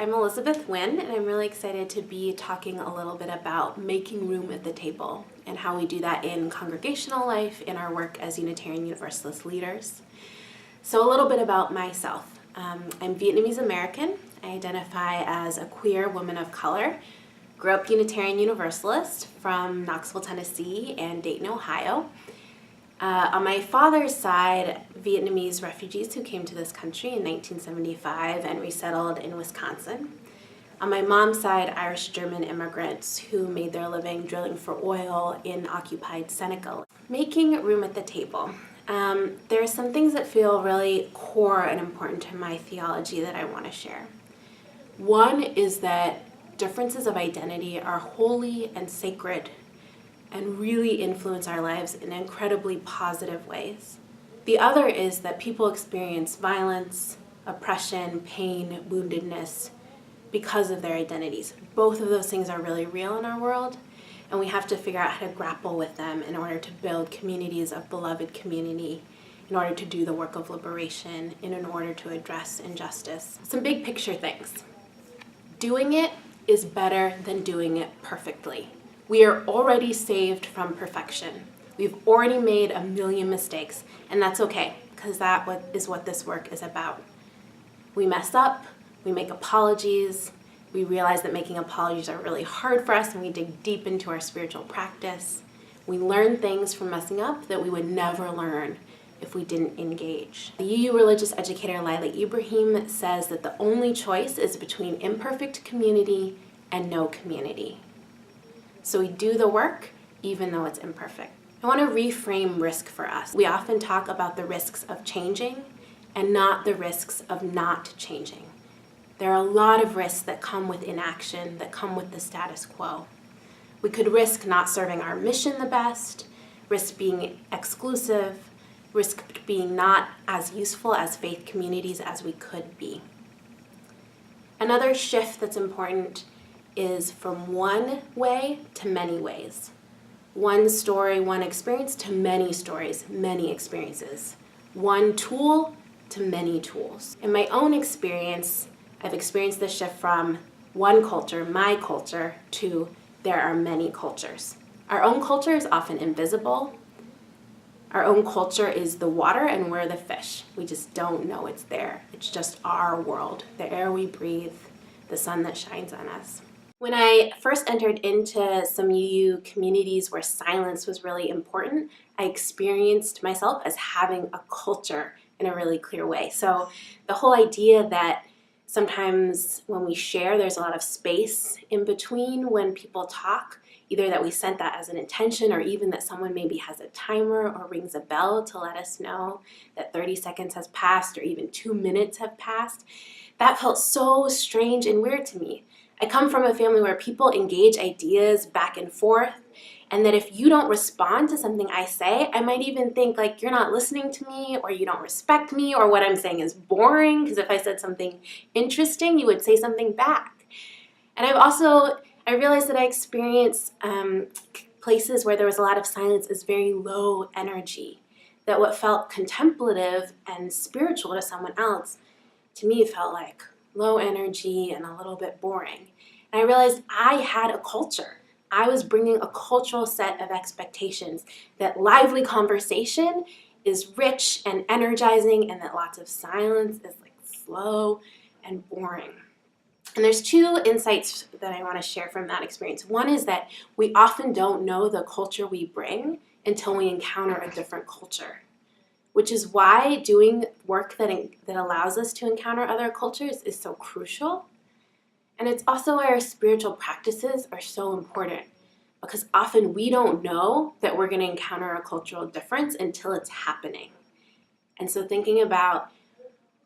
I'm Elizabeth Wynn, and I'm really excited to be talking a little bit about making room at the table and how we do that in congregational life, in our work as Unitarian Universalist leaders. So a little bit about myself. I'm Vietnamese American. I identify as a queer woman of color. Grew up Unitarian Universalist from Knoxville, Tennessee and Dayton, Ohio. On my father's side, Vietnamese refugees who came to this country in 1975 and resettled in Wisconsin. On my mom's side, Irish-German immigrants who made their living drilling for oil in occupied Senegal. Making room at the table. There are some things that feel really core and important to my theology that I want to share. One is that differences of identity are holy and sacred and really influence our lives in incredibly positive ways. The other is that people experience violence, oppression, pain, woundedness because of their identities. Both of those things are really real in our world, and we have to figure out how to grapple with them in order to build communities of beloved community, in order to do the work of liberation, and in order to address injustice. Some big picture things. Doing it is better than doing it perfectly. We are already saved from perfection. We've already made a million mistakes, and that's okay, because that is what this work is about. We mess up, we make apologies, we realize that making apologies are really hard for us, and we dig deep into our spiritual practice. We learn things from messing up that we would never learn if we didn't engage. The UU religious educator Lila Ibrahim says that the only choice is between imperfect community and no community. So we do the work even though it's imperfect. I want to reframe risk for us. We often talk about the risks of changing and not the risks of not changing. There are a lot of risks that come with inaction, that come with the status quo. We could risk not serving our mission the best, risk being exclusive, risk being not as useful as faith communities as we could be. Another shift that's important is from one way to many ways. One story, one experience to many stories, many experiences. One tool to many tools. In my own experience, I've experienced this shift from one culture, my culture, to there are many cultures. Our own culture is often invisible. Our own culture is the water and we're the fish. We just don't know it's there. It's just our world, the air we breathe, the sun that shines on us. When I first entered into some UU communities where silence was really important, I experienced myself as having a culture in a really clear way. So the whole idea that sometimes when we share, there's a lot of space in between when people talk, either that we sent that as an intention or even that someone maybe has a timer or rings a bell to let us know that 30 seconds has passed or even 2 minutes have passed. That felt so strange and weird to me. I come from a family where people engage ideas back and forth, and that if you don't respond to something I say, I might even think like you're not listening to me or you don't respect me or what I'm saying is boring, because if I said something interesting, you would say something back. And I realized that I experienced places where there was a lot of silence as very low energy, that what felt contemplative and spiritual to someone else, to me felt like low energy and a little bit boring. And I realized I had a culture. I was bringing a cultural set of expectations that lively conversation is rich and energizing and that lots of silence is like slow and boring. And there's two insights that I want to share from that experience. One is that we often don't know the culture we bring until we encounter a different culture, which is why doing work that allows us to encounter other cultures is so crucial. And it's also why our spiritual practices are so important, because often we don't know that we're going to encounter a cultural difference until it's happening. And so thinking about,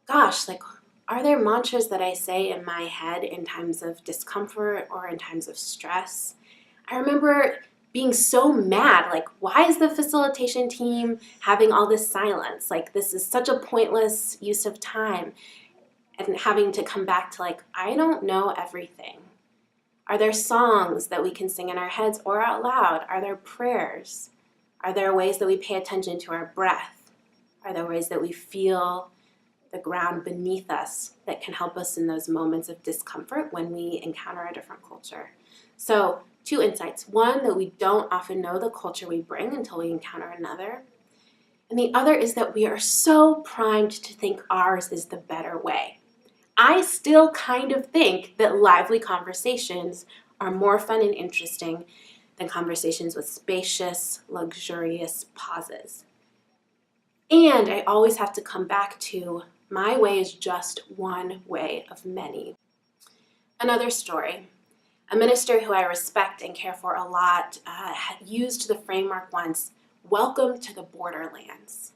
gosh, like, are there mantras that I say in my head in times of discomfort or in times of stress? I remember being so mad, like, why is the facilitation team having all this silence? Like, this is such a pointless use of time. And having to come back to like, I don't know everything. Are there songs that we can sing in our heads or out loud? Are there prayers? Are there ways that we pay attention to our breath? Are there ways that we feel the ground beneath us that can help us in those moments of discomfort when we encounter a different culture. So 2 insights. One, that we don't often know the culture we bring until we encounter another. And the other is that we are so primed to think ours is the better way. I still kind of think that lively conversations are more fun and interesting than conversations with spacious, luxurious pauses. And I always have to come back to my way is just one way of many. Another story. A minister who I respect and care for a lot used the framework once, welcome to the borderlands.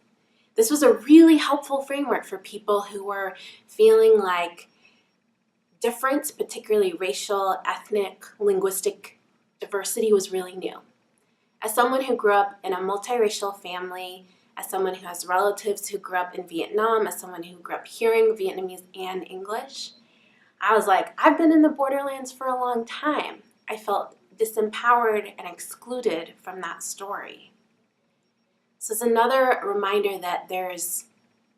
This was a really helpful framework for people who were feeling like difference, particularly racial, ethnic, linguistic diversity, was really new. As someone who grew up in a multiracial family, as someone who has relatives who grew up in Vietnam, as someone who grew up hearing Vietnamese and English, I was like, I've been in the borderlands for a long time. I felt disempowered and excluded from that story. So it's another reminder that there's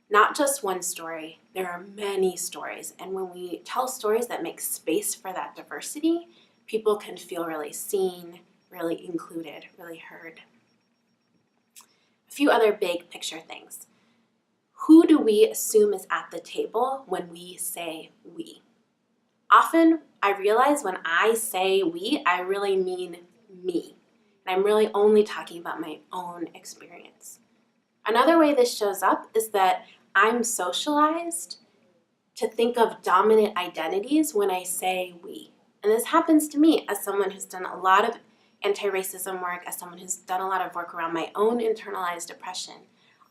not just one story, there are many stories. And when we tell stories that make space for that diversity, people can feel really seen, really included, really heard. A few other big picture things. Who do we assume is at the table when we say we? Often I realize when I say we, I really mean me. And I'm really only talking about my own experience. Another way this shows up is that I'm socialized to think of dominant identities when I say we. And this happens to me as someone who's done a lot of anti-racism work, as someone who's done a lot of work around my own internalized oppression.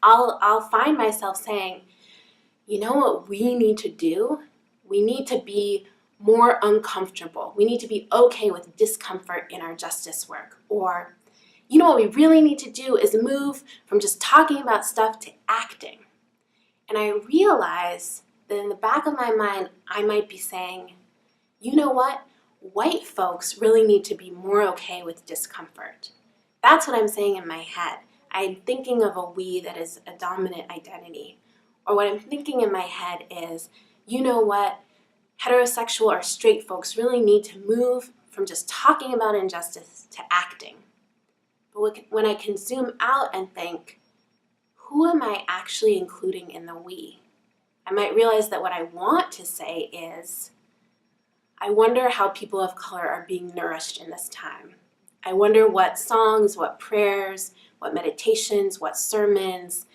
I'll find myself saying, you know what we need to do? We need to be more uncomfortable. We need to be okay with discomfort in our justice work. Or, you know what we really need to do is move from just talking about stuff to acting. And I realize that in the back of my mind, I might be saying, you know what? White folks really need to be more okay with discomfort. That's what I'm saying in my head. I'm thinking of a we that is a dominant identity. Or what I'm thinking in my head is, you know what? Heterosexual or straight folks really need to move from just talking about injustice to acting. But when I can zoom out and think, who am I actually including in the we? I might realize that what I want to say is, I wonder how people of color are being nourished in this time. I wonder what songs, what prayers, what meditations, what sermons,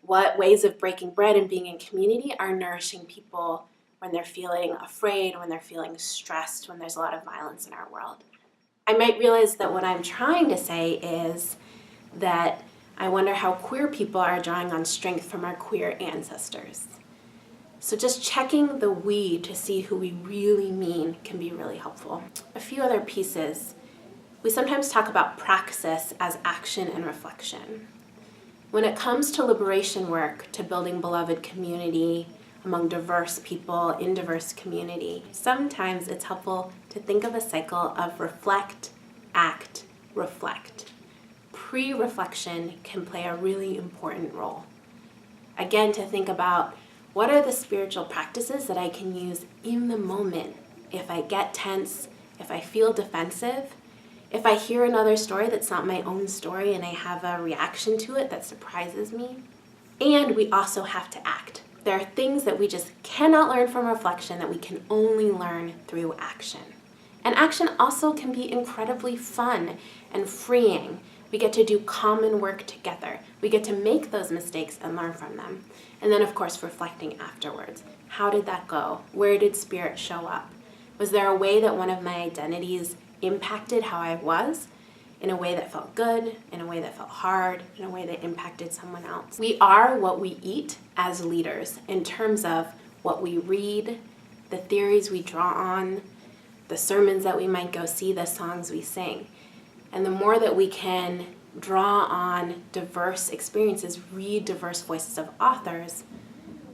what ways of breaking bread and being in community are nourishing people when they're feeling afraid, when they're feeling stressed, when there's a lot of violence in our world. I might realize that what I'm trying to say is that I wonder how queer people are drawing on strength from our queer ancestors. So just checking the we to see who we really mean can be really helpful. A few other pieces. We sometimes talk about praxis as action and reflection. When it comes to liberation work, to building beloved community among diverse people in diverse community, sometimes it's helpful to think of a cycle of reflect, act, reflect. Pre-reflection can play a really important role. Again, to think about what are the spiritual practices that I can use in the moment if I get tense, if I feel defensive, if I hear another story that's not my own story and I have a reaction to it that surprises me. And we also have to act. There are things that we just cannot learn from reflection that we can only learn through action. And action also can be incredibly fun and freeing. We get to do common work together. We get to make those mistakes and learn from them. And then, of course, reflecting afterwards. How did that go? Where did spirit show up? Was there a way that one of my identities impacted how I was? In a way that felt good, in a way that felt hard, in a way that impacted someone else. We are what we eat as leaders in terms of what we read, the theories we draw on, the sermons that we might go see, the songs we sing. And the more that we can draw on diverse experiences, read diverse voices of authors,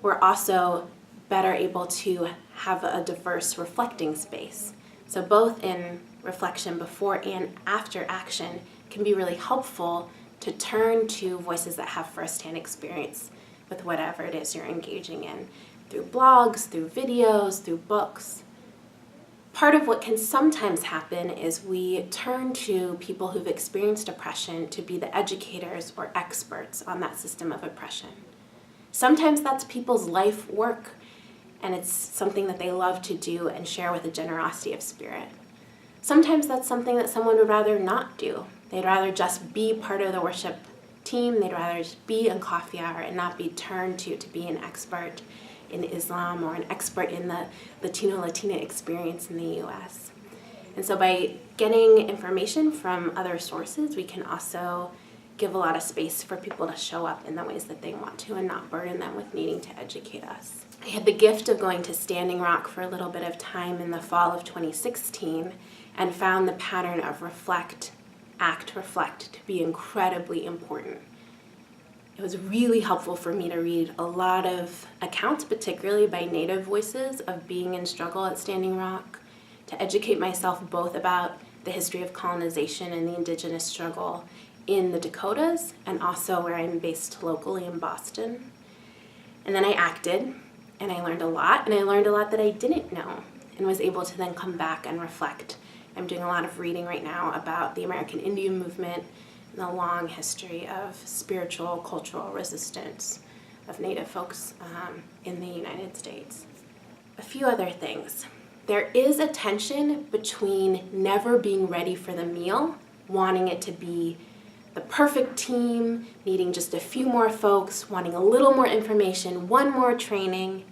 we're also better able to have a diverse reflecting space. So both in reflection before and after action can be really helpful to turn to voices that have firsthand experience with whatever it is you're engaging in, through blogs, through videos, through books. Part of what can sometimes happen is we turn to people who've experienced oppression to be the educators or experts on that system of oppression. Sometimes that's people's life work, and it's something that they love to do and share with a generosity of spirit. Sometimes that's something that someone would rather not do. They'd rather just be part of the worship team, they'd rather just be in coffee hour and not be turned to be an expert in Islam or an expert in the Latino-Latina experience in the US. And so by getting information from other sources, we can also give a lot of space for people to show up in the ways that they want to and not burden them with needing to educate us. I had the gift of going to Standing Rock for a little bit of time in the fall of 2016 and found the pattern of reflect, act, reflect to be incredibly important. It was really helpful for me to read a lot of accounts, particularly by Native voices, of being in struggle at Standing Rock, to educate myself both about the history of colonization and the indigenous struggle in the Dakotas, and also where I'm based locally in Boston. And then I acted, and I learned a lot, and I learned a lot that I didn't know, and was able to then come back and reflect. I'm doing a lot of reading right now about the American Indian movement, and the long history of spiritual, cultural resistance of Native folks in the United States. A few other things. There is a tension between never being ready for the meal, wanting it to be the perfect team, needing just a few more folks, wanting a little more information, one more training,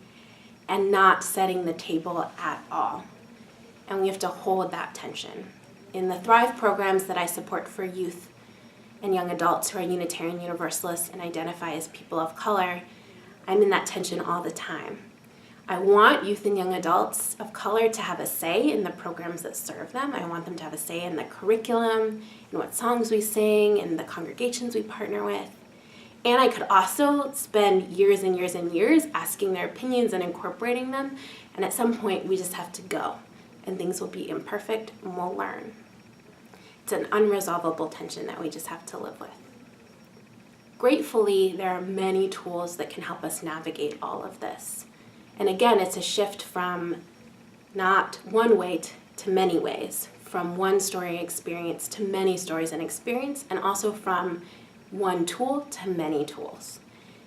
and not setting the table at all. And we have to hold that tension. In the Thrive programs that I support for youth and young adults who are Unitarian Universalists and identify as people of color, I'm in that tension all the time. I want youth and young adults of color to have a say in the programs that serve them. I want them to have a say in the curriculum, in what songs we sing, in the congregations we partner with. And I could also spend years and years and years asking their opinions and incorporating them, and at some point we just have to go, and things will be imperfect and we'll learn. It's an unresolvable tension that we just have to live with. Gratefully, there are many tools that can help us navigate all of this. And again, it's a shift from not one way to many ways, from one story and experience to many stories and experience, and also from one tool to many tools.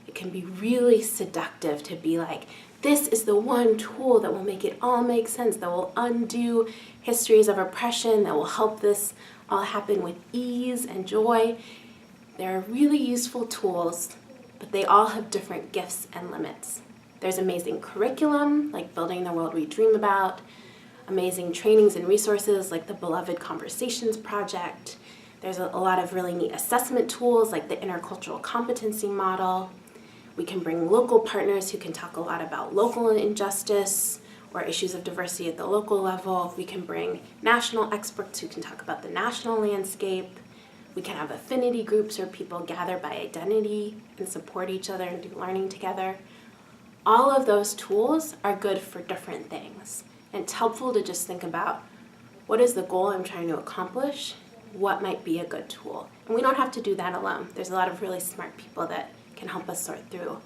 It can be really seductive to be like, this is the one tool that will make it all make sense, that will undo histories of oppression, that will help this all happen with ease and joy. There are really useful tools, but they all have different gifts and limits. There's amazing curriculum, like Building the World We Dream About, amazing trainings and resources like the Beloved Conversations Project. There's a lot of really neat assessment tools like the Intercultural Competency Model. We can bring local partners who can talk a lot about local injustice or issues of diversity at the local level. We can bring national experts who can talk about the national landscape. We can have affinity groups where people gather by identity and support each other and do learning together. All of those tools are good for different things. And it's helpful to just think about, what is the goal I'm trying to accomplish? What might be a good tool? And we don't have to do that alone. There's a lot of really smart people that can help us sort through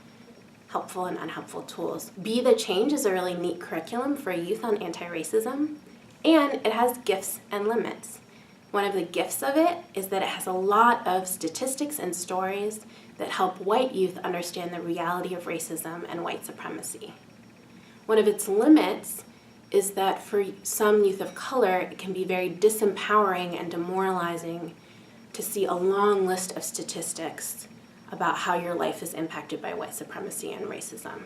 helpful and unhelpful tools. Be the Change is a really neat curriculum for youth on anti-racism, and it has gifts and limits. One of the gifts of it is that it has a lot of statistics and stories that help white youth understand the reality of racism and white supremacy. One of its limits is that for some youth of color, it can be very disempowering and demoralizing to see a long list of statistics about how your life is impacted by white supremacy and racism.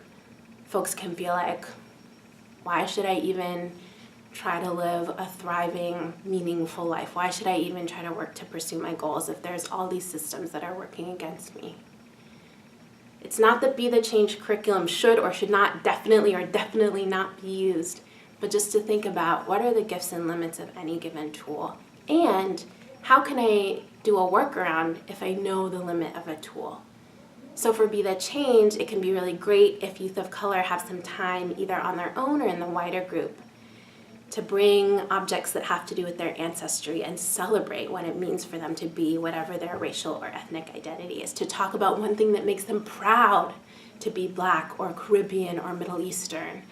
Folks can feel like, why should I even try to live a thriving, meaningful life? Why should I even try to work to pursue my goals if there's all these systems that are working against me? It's not that Be the Change curriculum should or should not definitely or definitely not be used, but just to think about what are the gifts and limits of any given tool, and how can I do a workaround if I know the limit of a tool? So for Be the Change, it can be really great if youth of color have some time either on their own or in the wider group to bring objects that have to do with their ancestry and celebrate what it means for them to be whatever their racial or ethnic identity is, to talk about one thing that makes them proud, to be Black or Caribbean or Middle Eastern.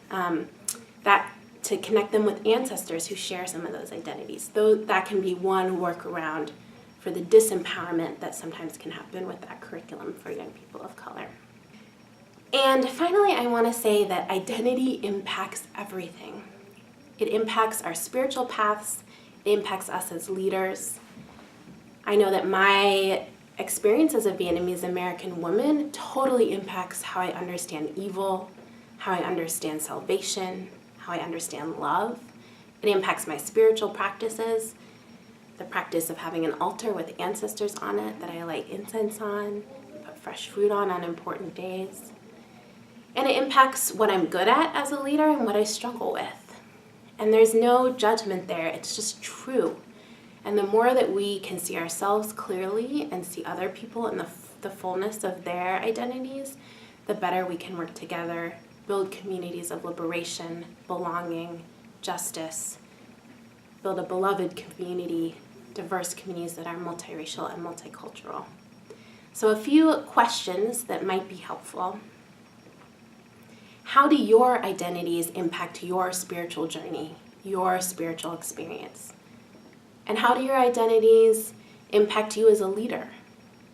That to connect them with ancestors who share some of those identities. Though that can be one workaround for the disempowerment that sometimes can happen with that curriculum for young people of color. And finally, I want to say that identity impacts everything. It impacts our spiritual paths, it impacts us as leaders. I know that my experience as a Vietnamese American woman totally impacts how I understand evil, how I understand salvation, how I understand love. It impacts my spiritual practices, the practice of having an altar with ancestors on it that I light incense on, put fresh fruit on important days. And it impacts what I'm good at as a leader and what I struggle with. And there's no judgment there, it's just true. And the more that we can see ourselves clearly and see other people in the fullness of their identities, the better we can work together, build communities of liberation, belonging, justice, build a beloved community, diverse communities that are multiracial and multicultural. So a few questions that might be helpful. How do your identities impact your spiritual journey, your spiritual experience? And how do your identities impact you as a leader?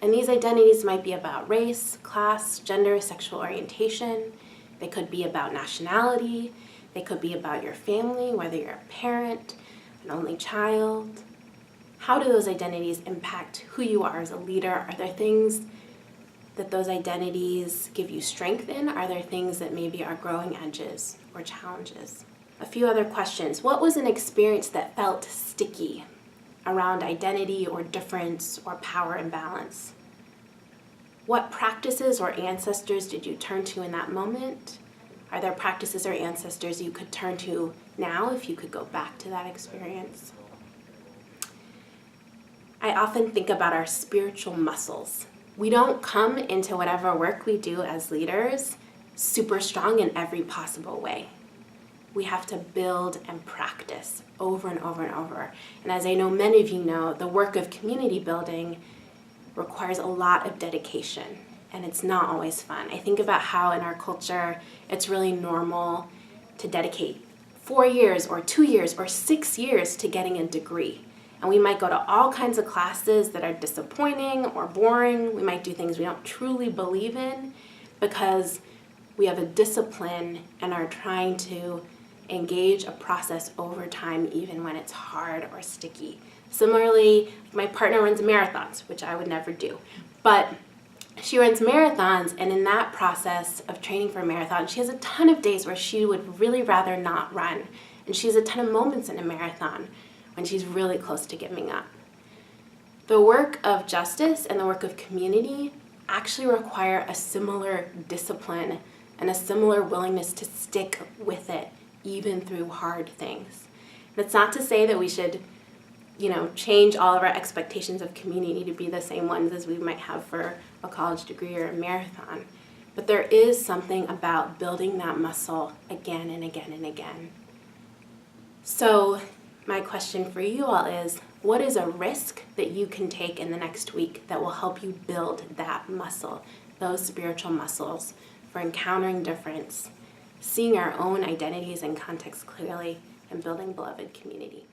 And these identities might be about race, class, gender, sexual orientation. They could be about nationality. They could be about your family, whether you're a parent, an only child. How do those identities impact who you are as a leader? Are there things that those identities give you strength in? Are there things that maybe are growing edges or challenges? A few other questions. What was an experience that felt sticky around identity or difference or power imbalance? What practices or ancestors did you turn to in that moment? Are there practices or ancestors you could turn to now if you could go back to that experience? I often think about our spiritual muscles. We don't come into whatever work we do as leaders super strong in every possible way. We have to build and practice over and over and over. And as I know many of you know, the work of community building requires a lot of dedication, and it's not always fun. I think about how in our culture it's really normal to dedicate 4 years or 2 years or 6 years to getting a degree. And we might go to all kinds of classes that are disappointing or boring. We might do things we don't truly believe in because we have a discipline and are trying to engage a process over time even when it's hard or sticky. Similarly, my partner runs marathons, which I would never do. But she runs marathons, and in that process of training for a marathon, she has a ton of days where she would really rather not run. And she has a ton of moments in a marathon when she's really close to giving up. The work of justice and the work of community actually require a similar discipline and a similar willingness to stick with it even through hard things. That's not to say that we should, change all of our expectations of community to be the same ones as we might have for a college degree or a marathon. But there is something about building that muscle again and again and again. So my question for you all is, what is a risk that you can take in the next week that will help you build that muscle, those spiritual muscles for encountering difference, seeing our own identities and contexts clearly, and building beloved community?